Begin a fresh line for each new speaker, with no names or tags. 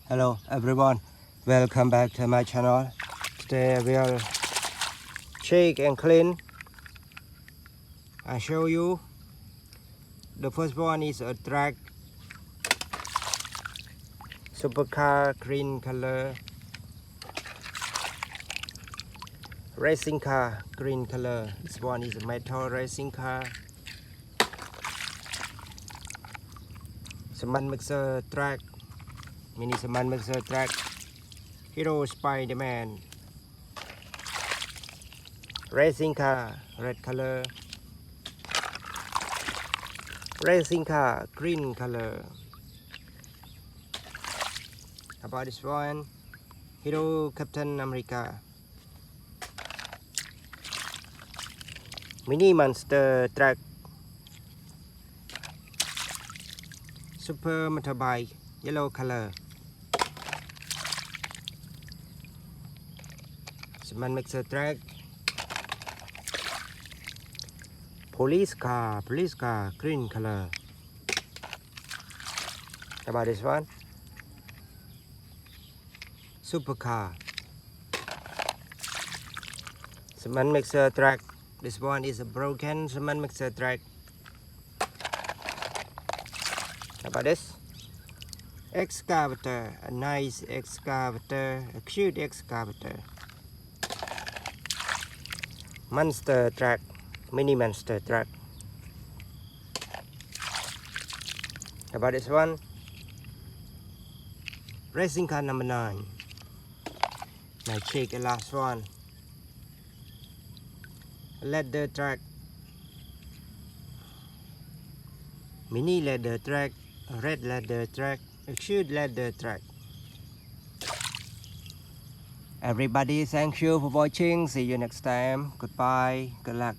Hello everyone, welcome back to my channel. Today I will check and clean. I show you. The first one is a Truk supercar green color, racing car green color. This one is a metal racing car. Cement mixer Truk, mini cement mixer Truk, Hero Spider-Man, racing car red color, racing car green color. How about this one? Hero Captain America, mini monster Truck, super motorbike yellow color, cement mixer Truck, police car green color. How about this one? Supercar, cement mixer Truck. This one is a broken cement mixer Truck. How about this? Excavator, a nice excavator, a cute excavator. Monster Truck, mini monster Truck. How about this one? Racing car number 9. Now check the last one. Ladder Truck, mini ladder Truck, red ladder Truck, a cute ladder Truck. Everybody, thank you for watching. See you next time. Goodbye. Good luck.